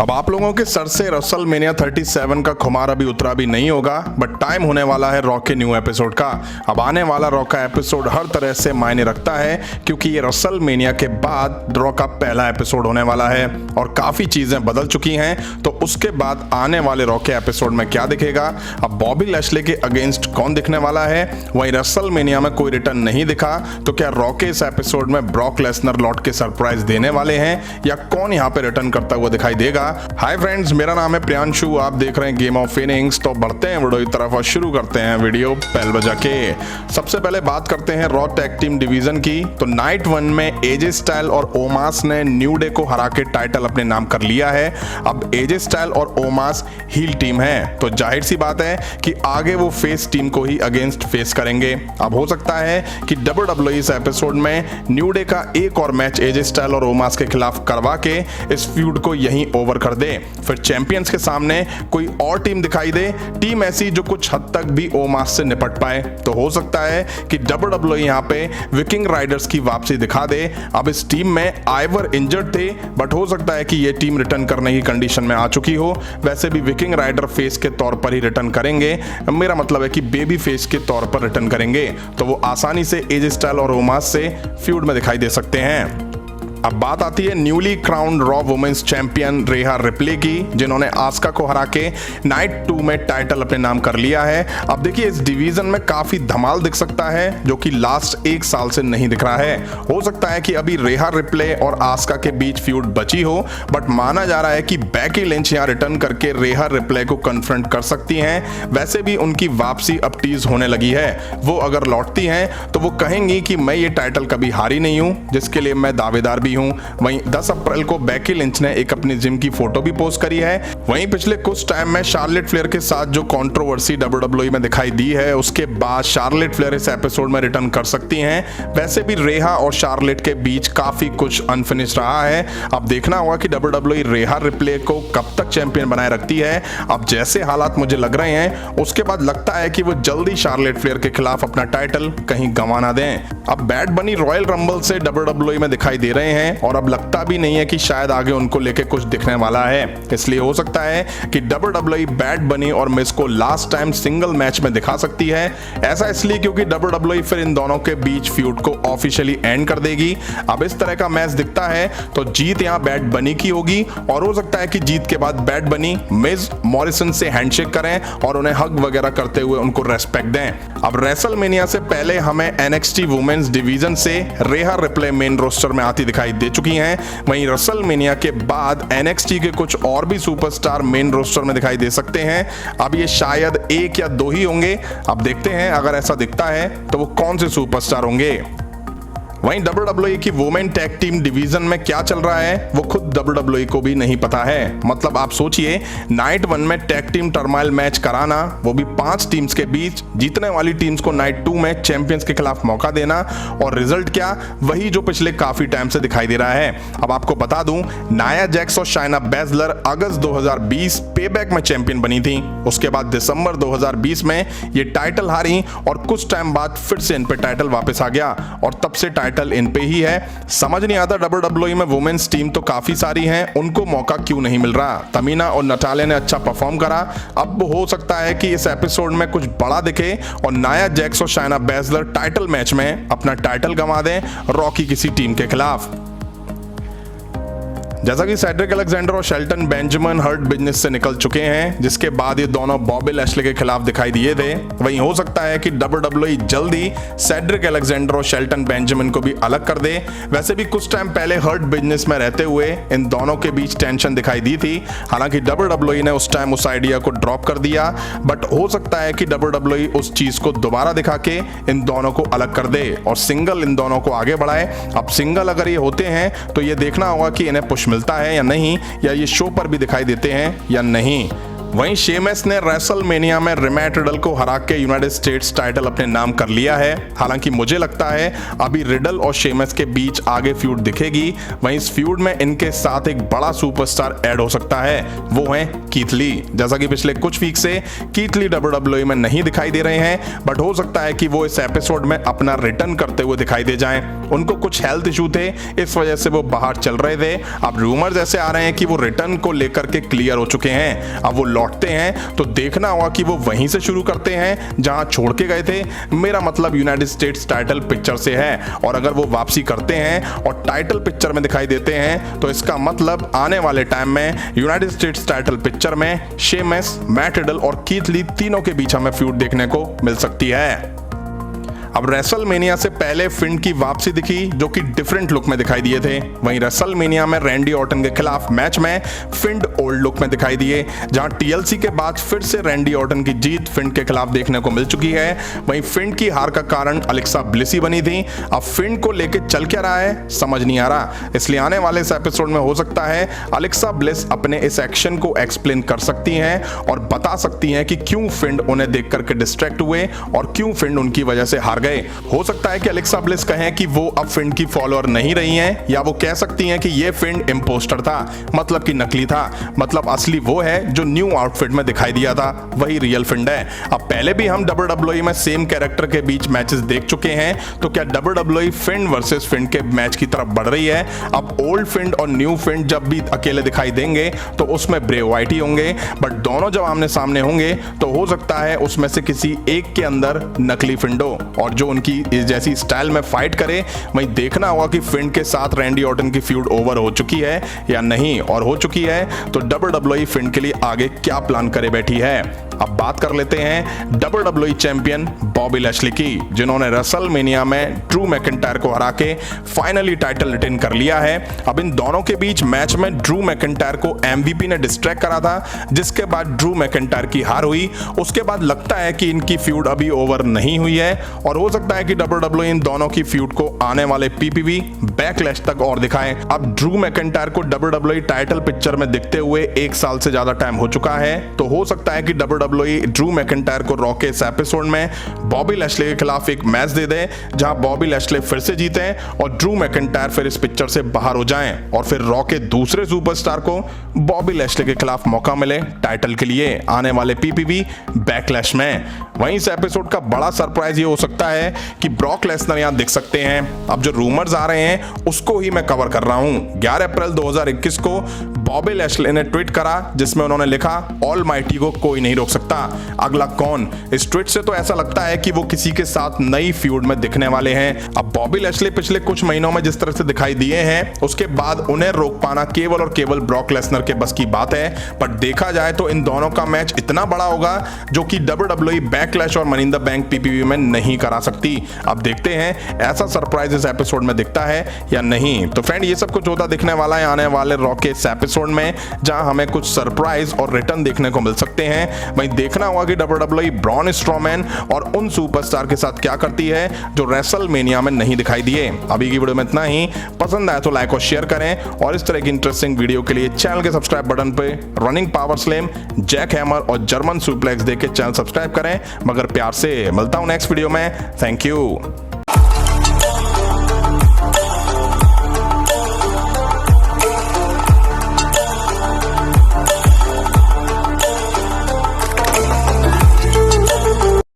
अब आप लोगों के सर से रेसलमेनिया 37 का खुमार अभी उतरा भी नहीं होगा, बट टाइम होने वाला है रॉ के न्यू एपिसोड का। अब आने वाला रॉ का एपिसोड हर तरह से मायने रखता है, क्योंकि ये रेसलमेनिया के बाद रॉ का पहला एपिसोड होने वाला है और काफ़ी चीज़ें बदल चुकी हैं। तो उसके बाद आने वाले रॉ के एपिसोड में क्या दिखेगा, अब बॉबी लैशले के अगेंस्ट कौन दिखने वाला है, वहीं रेसलमेनिया में कोई रिटर्न नहीं दिखा, तो क्या रॉ के इस एपिसोड में ब्रॉक लेसनर लौट के सरप्राइज देने वाले हैं या कौन यहाँ पे रिटर्न करता हुआ दिखाई देगा। हाय फ्रेंड्स, मेरा नाम है प्रियांशु, आप देख रहे हैं गेम ऑफ इनिंग्स। तो बढ़ते हैं वीडियो की तरफ और शुरू करते हैं वीडियो बेल बजा के। सबसे पहले बात करते हैं रॉ टैग टीम डिवीजन की। तो नाइट 1 में एजे स्टाइल और ओमास ने न्यू डे को हरा के टाइटल अपने नाम कर लिया है। अब एजे स्टाइल और ओमास हील टीम है, तो जाहिर सी बात है कि आगे वो फेस टीम को ही अगेंस्ट फेस करेंगे। अब हो सकता है कि WWE इस एपिसोड में न्यू डे का एक और मैच एजे स्टाइल और ओमास के खिलाफ करवा के इस फ्यूड को यहीं ओवर कर दे, फिर चैंपियंस के सामने कोई और टीम दिखाई दे, टीम ऐसी जो कुछ हद तक भी ओमास से निपट पाए। तो हो सकता है कि WWE यहाँ पे विकिंग राइडर्स की वापसी दिखा दे। अब इस टीम में आइवर इंजर्ड थे, बट हो सकता है कि ये टीम रिटर्न करने की कंडीशन में आ चुकी हो। वैसे भी विकिंग राइडर फेस के तौर पर ही रिटर्न करेंगे, मेरा मतलब है कि बेबी फेस के तौर पर रिटर्न करेंगे, तो वो आसानी से एजे स्टाइल और ओमास से फ्यूड में दिखाई दे सकते हैं। अब बात आती है newly crowned Raw women's champion Rhea Ripley की, जिन्होंने आस्का को हरा के नाइट 2 में टाइटल अपने नाम कर लिया है। अब देखिए, इस डिवीजन में काफी धमाल दिख सकता है, जो कि लास्ट एक साल से नहीं दिख रहा है। हो सकता है कि अभी रेहा रिप्ले और आस्का के बीच फ्यूड बची हो, बट माना जा रहा है कि बैकी लिंच यहाँ रिटर्न करके रेहा रिप्ले को कन्फ्रंट कर सकती हैं। वैसे भी उनकी वापसी अब टीज होने लगी है। वो अगर लौटती हैं तो वो कहेंगी कि मैं ये टाइटल कभी हारी नहीं हूँ, जिसके लिए मैं दावेदार भी हूं। वहीं 10 अप्रैल को बैकी लिंच ने एक अपनी जिम की फोटो भी पोस्ट करी है। वहीं पिछले कुछ टाइम में शार्लेट फ्लेयर के साथ जो कंट्रोवर्सी WWE में दिखाई दी है, उसके बाद शार्लेट फ्लेयर इस एपिसोड में रिटर्न कर सकती हैं। वैसे भी रेहा और शार्लेट के बीच काफी कुछ अनफिनिश रहा है। अब देखना होगा कि WWE रेहा रिप्ले को कब तक चैंपियन बनाए रखती है। अब जैसे हालात मुझे लग रहे हैं, उसके बाद लगता है कि वो जल्दी शार्लेट फ्लेयर के खिलाफ अपना टाइटल कहीं गंवा ना दें। अब बैड बनी रॉयल रंबल से WWE में दिखाई दे रहे हैं और अब लगता भी नहीं है कि शायद आगे उनको लेके कुछ दिखने वाला है। इसलिए हो सकता है कि WWE बैड बनी और मिस को लास्ट टाइम सिंगल मैच में दिखा सकती है। ऐसा इसलिए क्योंकि WWE फिर इन दोनों के बीच फ्यूड को ऑफिशियली एंड कर देगी। अब इस तरह का मैच दिखता है तो जीत यहाँ बैड बनी की होगी, और हो सकता है कि जीत के बाद बैड बनी मिस मॉरिसन से हैंडशेक करें और उन्हें हग वगैरह करते हुए उनको रेस्पेक्ट दें। अब रेसलमेनिया से पहले हमें NXT वुमेन्स डिवीजन से रेहा रिप्ले मेन रोस्टर में आती दिखाई दे चुकी हैं। वहीं रेसलमेनिया के बाद NXT के कुछ और भी सुपरस्टार मेन रोस्टर में दिखाई दे सकते हैं। अब ये शायद 1 या 2 ही होंगे। अब देखते हैं, अगर ऐसा दिखता है तो वो कौन से सुपरस्टार होंगे। वहीं WWE की वुमेन टैग टीम डिवीजन में क्या चल रहा है, वो खुद WWE को भी नहीं पता है। मतलब आप सोचिए, नाइट 1 में टैग टीम टर्माइल मैच कराना, वो भी 5 टीम्स के बीच, जीतने वाली टीम्स को नाइट 2 में चैंपियंस के खिलाफ मौका देना, और रिजल्ट क्या, वही जो पिछले काफी टाइम से दिखाई दे रहा है। अब आपको बता दूं, नाया जैक्स और शाइना बैजलर अगस्त 2020 पेबैक में चैंपियन बनी थी। उसके बाद दिसंबर 2020 में ये टाइटल हारी और कुछ टाइम बाद फिर से इन पे टाइटल वापस आ गया, और तब से टाइटल इन पे ही है। समझ नहीं आता, WWE में वुमेन्स टीम तो काफी सारी हैं, उनको मौका क्यों नहीं मिल रहा। तमीना और नटालिया ने अच्छा परफॉर्म करा। अब हो सकता है कि इस एपिसोड में कुछ बड़ा दिखे और नाया जैक्स और शाइना बैजलर टाइटल मैच में अपना टाइटल गंवा दें रॉ की किसी टीम के खिलाफ। जैसा कि सेड्रिक अलेक्जेंडर और शेल्टन बेंजामिन हर्ट बिजनेस से निकल चुके हैं, जिसके बाद ये दोनों बॉबी लैशले के खिलाफ दिखाई दिए थे। वहीं हो सकता है कि WWE जल्दी सेड्रिक अलेक्जेंडर और शेल्टन बेंजामिन को भी अलग कर दे। वैसे भी कुछ टाइम पहले हर्ट बिजनेस में रहते हुए इन दोनों के बीच टेंशन दिखाई दी थी। हालांकि WWE ने उस टाइम उस आइडिया को ड्रॉप कर दिया, बट हो सकता है कि WWE उस चीज को दोबारा दिखा के इन दोनों को अलग कर दे और सिंगल इन दोनों को आगे बढ़ाए। अब सिंगल अगर ये होते हैं तो ये देखना होगा कि इन्हें पुश मिलता है या नहीं, या ये शो पर भी दिखाई देते हैं या नहीं। वहीं शेमस ने रेसलमेनिया में मैट रिडल को हरा के यूनाइटेड स्टेट्स टाइटल अपने नाम कर लिया है। हालांकि मुझे लगता है अभी रिडल और शेमस के बीच आगे फ्यूड दिखेगी। वहीं इस फ्यूड में इनके साथ एक बड़ा सुपरस्टार ऐड हो सकता है, वो है कीथ ली। जैसा कि पिछले कुछ वीक से कीथ ली WWE में नहीं दिखाई दे रहे हैं, बट हो सकता है कि वो इस एपिसोड में अपना रिटर्न करते हुए दिखाई दे जाएं। उनको कुछ हेल्थ इशू थे, इस वजह से वो बाहर चल रहे थे। अब रूमर्स ऐसे आ रहे हैं कि वो रिटर्न को लेकर के क्लियर हो चुके हैं। अब वो लौटते हैं तो देखना होगा कि वो वहीं से शुरू करते हैं जहां छोड़ के गए थे। मेरा मतलब यूनाइटेड स्टेट्स टाइटल पिक्चर से है, और अगर वो वापसी करते हैं और टाइटल पिक्चर में दिखाई देते हैं तो इसका मतलब आने वाले टाइम में यूनाइटेड स्टेट्स टाइटल पिक्चर में शेमस, मैट रिडल और कीथ ली तीनों के बीच हमें फ्यूड देखने को मिल सकती है। अब रेसलमेनिया से पहले फिंड की वापसी दिखी, जो कि डिफरेंट लुक में दिखाई दिए थे। वहीं रेसलमेनिया में रैंडी ऑर्टन के खिलाफ मैच में फिंड ओल्ड लुक में दिखाई दिए, जहां टीएलसी के बाद फिर से रैंडी ऑर्टन की जीत फिंड के खिलाफ देखने को मिल चुकी है। वहीं फिंड की हार का कारण अलेक्सा ब्लिस ही बनी थी। अब फिंड को लेके चल क्या रहा है समझ नहीं आ रहा, इसलिए आने वाले इस एपिसोड में हो सकता है अलेक्सा ब्लिस अपने इस एक्शन को एक्सप्लेन कर सकती हैं और बता सकती हैं कि क्यों फिंड उन्हें देख करके डिस्ट्रैक्ट हुए और क्यों फिंड उनकी वजह से हार गए। हो सकता है कि अलेक्सा ब्लिस कहें कि वो अब फिंड की फॉलोअर नहीं रही हैं, या वो कह सकती हैं कि ये फिंड इम्पोस्टर था, मतलब कि नकली था, मतलब असली वो है जो न्यू आउटफिट में दिखाई दिया था, वही रियल फिंड है। अब पहले भी हम WWE में सेम कैरेक्टर के बीच मैचेस देख चुके हैं, तो क्या WWE फिंड वर्सेस फिंड के मैच की तरफ बढ़ रही है? अब ओल्ड फिंड और न्यू फिंड जब भी अकेले दिखाई देंगे तो उसमें ब्रे व्हाइट ही होंगे, बट दोनों जब आमने सामने होंगे तो हो सकता है उसमें से किसी एक के अंदर नकली फिंड हो और जो उनकी जैसी स्टाइल में फाइट करे। वहीं देखना होगा कि फिंड के साथ रैंडी ऑर्टन की फ्यूड ओवर हो चुकी है या नहीं, और हो चुकी है तो WWE फिंड के लिए आगे क्या प्लान करे बैठी है। अब बात कर लेते हैं WWE चैंपियन बॉबी लैशली की, जिन्होंने रेसलमेनिया में ड्रू मैकिंटायर को हरा के फाइनली टाइटल रिटेन कर लिया है। अब इन दोनों के बीच मैच में ड्रू मैकिंटायर को MVP ने डिस्ट्रैक्ट करा था, जिसके बाद ड्रू मैकिंटायर की हार हुई। उसके बाद लगता है कि इनकी फ्यूड अभी ओवर नहीं हुई है, और हो सकता है कि WWE इन दोनों की फ्यूड को आने वाले PPV बैकलैश तक और दिखाएं। अब ड्रू मैकिंटायर को WWE टाइटल पिक्चर में दिखते हुए 1 साल से ज्यादा टाइम हो चुका है, तो हो सकता है कि WWE ड्रू मैकिंटायर को रॉ के इस एपिसोड में बॉबी लैशली के खिलाफ एक मैच दे दे, जहां बॉबी लैशली फिर से जीते और ड्रू मैकिंटायर फिर इस पिक्चर से बाहर हो जाएं, और फिर रॉ के दूसरे सुपरस्टार को बॉबी लैशली के खिलाफ मौका मिले टाइटल के लिए आने वाले PPV बैकलैश में। वहीं इस एपिसोड का बड़ा सरप्राइज ये हो सकता है कि ब्रॉक लेसनर यहां दिख सकते हैं। अब जो रूमर्स आ रहे हैं उसको ही मैं कवर कर रहा हूं। 11 अप्रैल 2021 को बॉबी लैशली ने ट्वीट करा, जिसमें उन्होंने लिखा, ऑलमाइटी को कोई नहीं रोक सकता। अगला कौन? इस ट्वीट से तो ऐसा लगता है कि वो किसी के साथ नई फ्यूड में दिखने वाले हैं। अब बॉबी लैशली पिछले कुछ महीनों में जिस तरह से दिखाई दिए हैं, उसके बाद उन्हें रोक पाना केवल और केवल ब्रॉक लेसनर के बस की बात है। पर देखा जाए तो इन दोनों का मैच इतना बड़ा होगा जो कि WWE बैकलैश और money in the bank PPV में नहीं करा सकती। अब देखते हैं ऐसा सरप्राइज इस एपिसोड में दिखता है या नहीं। तो फ्रेंड, ये सब कुछ होता दिखने वाला है आने वाले रॉ के इस एपिसोड में, जहां हमें कुछ सरप्राइज और रिटर्न देखने को मिल सकते हैं। वहीं देखना होगा कि WWE ब्रॉन स्ट्रोमैन और उन सुपरस्टार के साथ क्या करती है जो रेसलमेनिया में नहीं दिखाई दिए। अभी की वीडियो में इतना ही। पसंद आए तो लाइक और शेयर करें, और इस तरह की इंटरेस्टिंग वीडियो के लिए चैनल के सब्सक्राइब बटन पे running power slam, jack hammer और जर्मन सुप्लेक्स देख के चैनल सब्सक्राइब करें। मगर प्यार से मिलता हूं नेक्स्ट वीडियो में। Thank you.